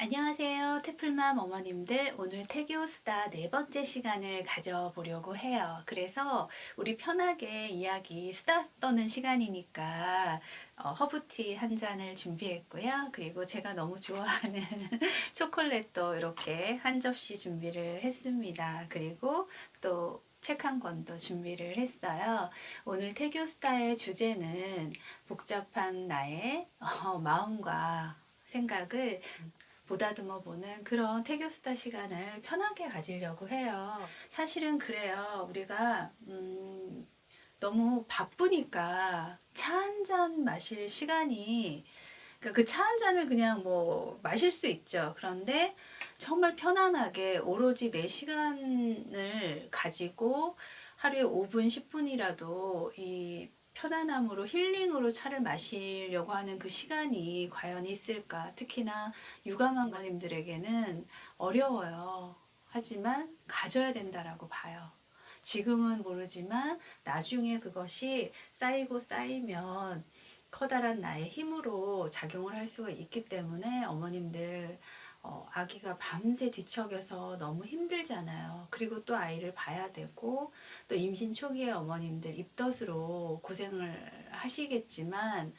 안녕하세요. 태플맘 어머님들. 오늘 태교 수다 네 번째 시간을 가져보려고 해요. 그래서 우리 편하게 이야기 수다 떠는 시간이니까 허브티 한 잔을 준비했고요. 그리고 제가 너무 좋아하는 초콜릿도 이렇게 한 접시 준비를 했습니다. 그리고 또 책 한 권도 준비를 했어요. 오늘 태교 수다의 주제는 복잡한 나의 마음과 생각을 보다듬어 보는 그런 태교수다 시간을 편하게 가지려고 해요. 사실은 그래요. 우리가 너무 바쁘니까 차 한 잔 마실 시간이, 그러니까 그 차 한 잔을 그냥 뭐 마실 수 있죠. 그런데 정말 편안하게 오로지 내 시간을 가지고 하루에 5분, 10분이라도 이 편안함으로 힐링으로 차를 마시려고 하는 그 시간이 과연 있을까? 특히나 유감한 부모님들에게는 어려워요. 하지만 가져야 된다라고 봐요. 지금은 모르지만 나중에 그것이 쌓이고 쌓이면 커다란 나의 힘으로 작용을 할 수가 있기 때문에 어머님들, 아기가 밤새 뒤척여서 너무 힘들잖아요. 그리고 또 아이를 봐야 되고, 또 임신 초기에 어머님들 입덧으로 고생을 하시겠지만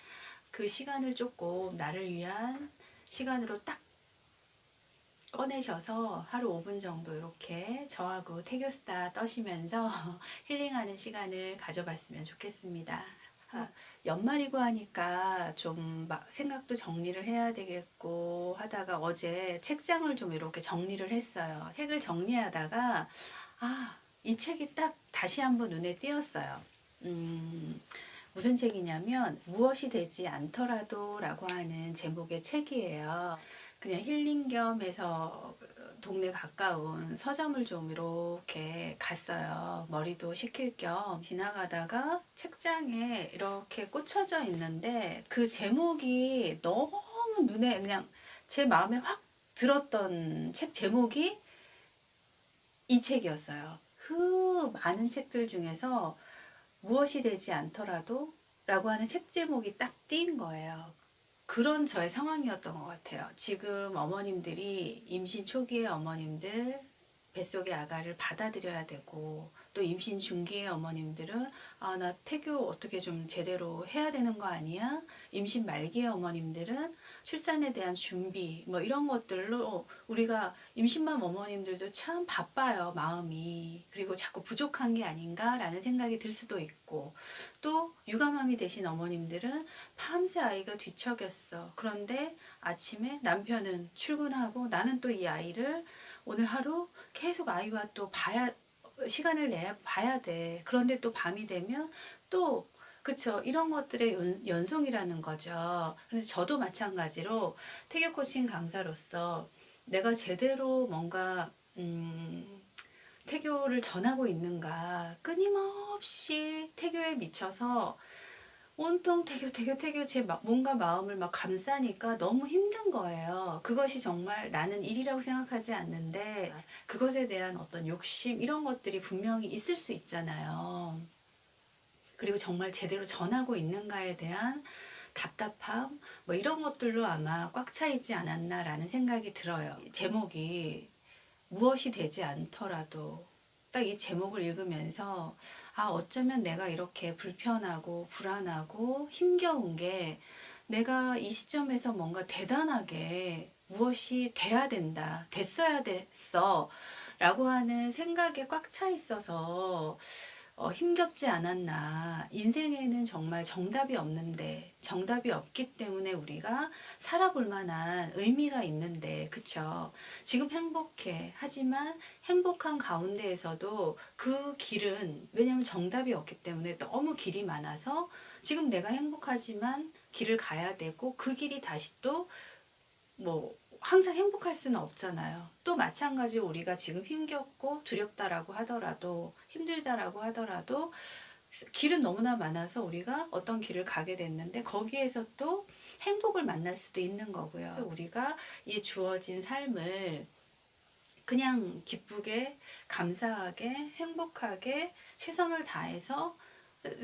그 시간을 조금 나를 위한 시간으로 딱 꺼내셔서 하루 5분 정도 이렇게 저하고 태교수다 떠시면서 힐링하는 시간을 가져봤으면 좋겠습니다. 연말이고 하니까 좀 막 생각도 정리를 해야 되겠고 하다가 어제 책장을 좀 이렇게 정리를 했어요. 책을 정리하다가 이 책이 딱 다시 한번 눈에 띄었어요. 무슨 책이냐면 무엇이 되지 않더라도 라고 하는 제목의 책이에요. 그냥 힐링 겸 해서 동네 가까운 서점을 좀 이렇게 갔어요. 머리도 식힐 겸 지나가다가 책장에 이렇게 꽂혀져 있는데 그 제목이 너무 눈에 그냥 제 마음에 확 들었던 책 제목이 이 책이었어요. 그 많은 책들 중에서 무엇이 되지 않더라도 라고 하는 책 제목이 딱 띈 거예요. 그런 저의 상황이었던 것 같아요. 지금 어머님들이 임신 초기의 어머님들 뱃속의 아가를 받아들여야 되고 또 임신 중기의 어머님들은 나 태교 어떻게 좀 제대로 해야 되는 거 아니야? 임신 말기의 어머님들은 출산에 대한 준비 뭐 이런 것들로 우리가 임신맘 어머님들도 참 바빠요, 마음이. 그리고 자꾸 부족한 게 아닌가라는 생각이 들 수도 있고 또 육아맘이 되신 어머님들은 밤새 아이가 뒤척였어. 그런데 아침에 남편은 출근하고 나는 또 이 아이를 오늘 하루 계속 아이와 또 시간을 내야 봐야 돼. 그런데 또 밤이 되면 또 그쵸. 이런 것들의 연속이라는 거죠. 그런데 저도 마찬가지로 태교 코칭 강사로서 내가 제대로 뭔가 태교를 전하고 있는가, 끊임없이 태교에 미쳐서 온통 태교 제 몸과 마음을 막 감싸니까 너무 힘든 거예요. 그것이 정말 나는 일이라고 생각하지 않는데 그것에 대한 어떤 욕심 이런 것들이 분명히 있을 수 있잖아요. 그리고 정말 제대로 전하고 있는가에 대한 답답함 뭐 이런 것들로 아마 꽉 차 있지 않았나라는 생각이 들어요. 제목이 무엇이 되지 않더라도 딱 이 제목을 읽으면서 어쩌면 내가 이렇게 불편하고 불안하고 힘겨운 게 내가 이 시점에서 뭔가 대단하게 무엇이 돼야 된다, 됐어야 됐어 라고 하는 생각에 꽉 차 있어서 힘겹지 않았나. 인생에는 정말 정답이 없는데, 정답이 없기 때문에 우리가 살아볼 만한 의미가 있는데, 그쵸? 지금 행복해. 하지만 행복한 가운데에서도 그 길은, 왜냐면 정답이 없기 때문에 너무 길이 많아서 지금 내가 행복하지만 길을 가야 되고, 그 길이 다시 또 뭐 항상 행복할 수는 없잖아요. 또 마찬가지로 우리가 지금 힘겹고 두렵다라고 하더라도 힘들다라고 하더라도 길은 너무나 많아서 우리가 어떤 길을 가게 됐는데 거기에서 또 행복을 만날 수도 있는 거고요. 그래서 우리가 이 주어진 삶을 그냥 기쁘게 감사하게 행복하게 최선을 다해서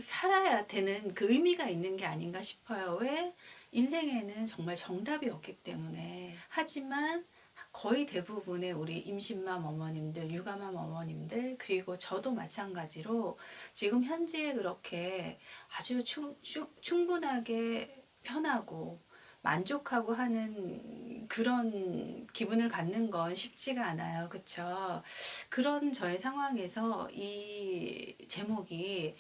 살아야 되는 그 의미가 있는 게 아닌가 싶어요. 왜? 인생에는 정말 정답이 없기 때문에. 하지만 거의 대부분의 우리 임신맘 어머님들, 육아맘 어머님들, 그리고 저도 마찬가지로 지금 현재 그렇게 아주 충분하게 편하고 만족하고 하는 그런 기분을 갖는 건 쉽지가 않아요. 그쵸? 그런 저의 상황에서 이 제목이,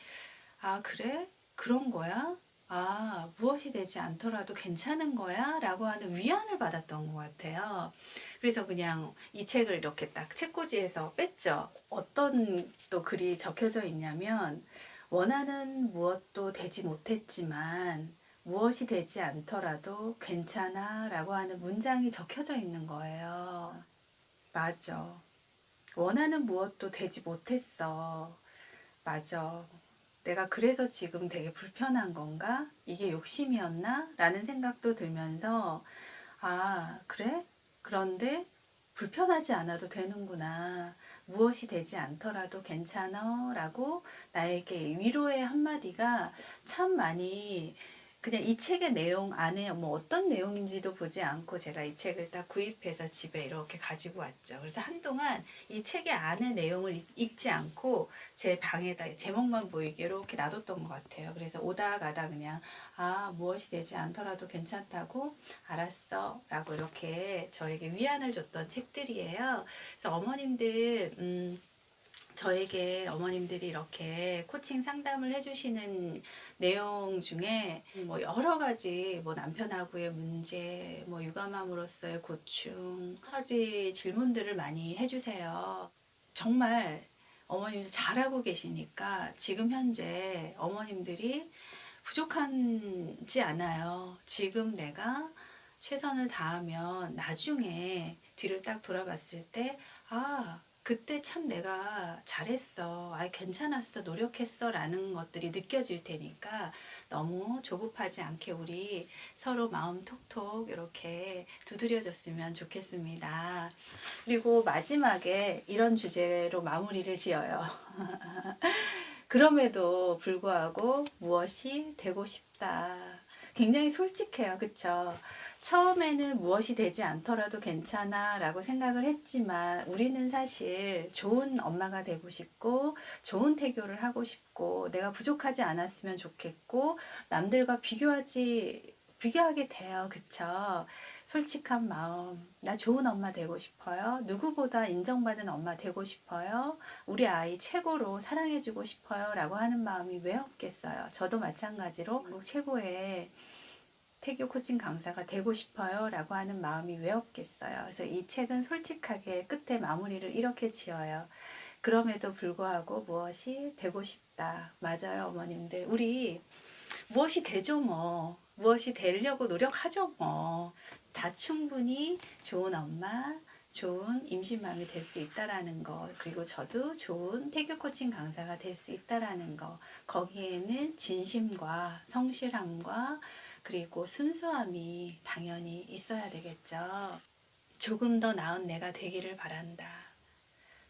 아, 그래? 그런 거야? 아, 무엇이 되지 않더라도 괜찮은 거야? 라고 하는 위안을 받았던 것 같아요. 그래서 그냥 이 책을 이렇게 딱 책꽂이에서 뺐죠. 어떤 또 글이 적혀져 있냐면, 원하는 무엇도 되지 못했지만, 무엇이 되지 않더라도 괜찮아 라고 하는 문장이 적혀져 있는 거예요. 맞아. 원하는 무엇도 되지 못했어. 맞아. 내가 그래서 지금 되게 불편한 건가? 이게 욕심이었나? 라는 생각도 들면서, 아, 그래? 그런데 불편하지 않아도 되는구나. 무엇이 되지 않더라도 괜찮아. 라고 나에게 위로의 한마디가 참 많이, 그냥 이 책의 내용 안에 뭐 어떤 내용인지도 보지 않고 제가 이 책을 딱 구입해서 집에 이렇게 가지고 왔죠. 그래서 한동안 이 책의 안의 내용을 읽지 않고 제 방에다 제목만 보이게 이렇게 놔뒀던 것 같아요. 그래서 오다 가다 그냥, 아, 무엇이 되지 않더라도 괜찮다고, 알았어 라고 이렇게 저에게 위안을 줬던 책들이에요. 그래서 어머님들, 저에게 어머님들이 이렇게 코칭 상담을 해주시는 내용 중에 뭐 여러 가지, 뭐 남편하고의 문제, 뭐 육아맘으로서의 고충, 여러 가지 질문들을 많이 해주세요. 정말 어머님들 잘하고 계시니까 지금 현재 어머님들이 부족하지 않아요. 지금 내가 최선을 다하면 나중에 뒤를 딱 돌아봤을 때, 아, 그때 참 내가 잘했어. 아, 괜찮았어. 노력했어. 라는 것들이 느껴질 테니까 너무 조급하지 않게 우리 서로 마음 톡톡 이렇게 두드려줬으면 좋겠습니다. 그리고 마지막에 이런 주제로 마무리를 지어요. 그럼에도 불구하고 무엇이 되고 싶다. 굉장히 솔직해요. 그쵸? 처음에는 무엇이 되지 않더라도 괜찮아 라고 생각을 했지만 우리는 사실 좋은 엄마가 되고 싶고 좋은 태교를 하고 싶고 내가 부족하지 않았으면 좋겠고 남들과 비교하게 돼요. 그쵸? 솔직한 마음, 나 좋은 엄마 되고 싶어요. 누구보다 인정받은 엄마 되고 싶어요. 우리 아이 최고로 사랑해주고 싶어요. 라고 하는 마음이 왜 없겠어요. 저도 마찬가지로 최고의 태교 코칭 강사가 되고 싶어요. 라고 하는 마음이 왜 없겠어요. 그래서 이 책은 솔직하게 끝에 마무리를 이렇게 지어요. 그럼에도 불구하고 무엇이 되고 싶다. 맞아요, 어머님들. 우리 무엇이 되죠, 뭐. 무엇이 되려고 노력하죠, 뭐. 다 충분히 좋은 엄마, 좋은 임신맘이 될 수 있다라는 거, 그리고 저도 좋은 태교 코칭 강사가 될 수 있다라는 거, 거기에는 진심과 성실함과 그리고 순수함이 당연히 있어야 되겠죠. 조금 더 나은 내가 되기를 바란다.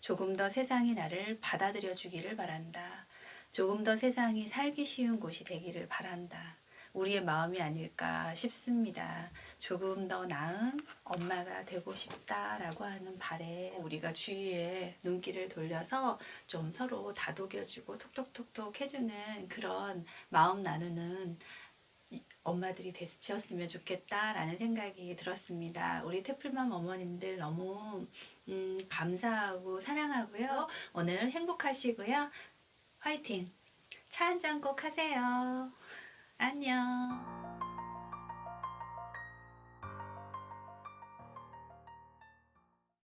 조금 더 세상이 나를 받아들여 주기를 바란다. 조금 더 세상이 살기 쉬운 곳이 되기를 바란다. 우리의 마음이 아닐까 싶습니다. 조금 더 나은 엄마가 되고 싶다라고 하는 바에 우리가 주위에 눈길을 돌려서 좀 서로 다독여주고 톡톡톡톡 해주는 그런 마음 나누는 엄마들이 되셨으면 좋겠다라는 생각이 들었습니다. 우리 태플맘 어머님들 너무 감사하고 사랑하고요. 오늘 행복하시고요. 화이팅! 차 한잔 꼭 하세요. 안녕.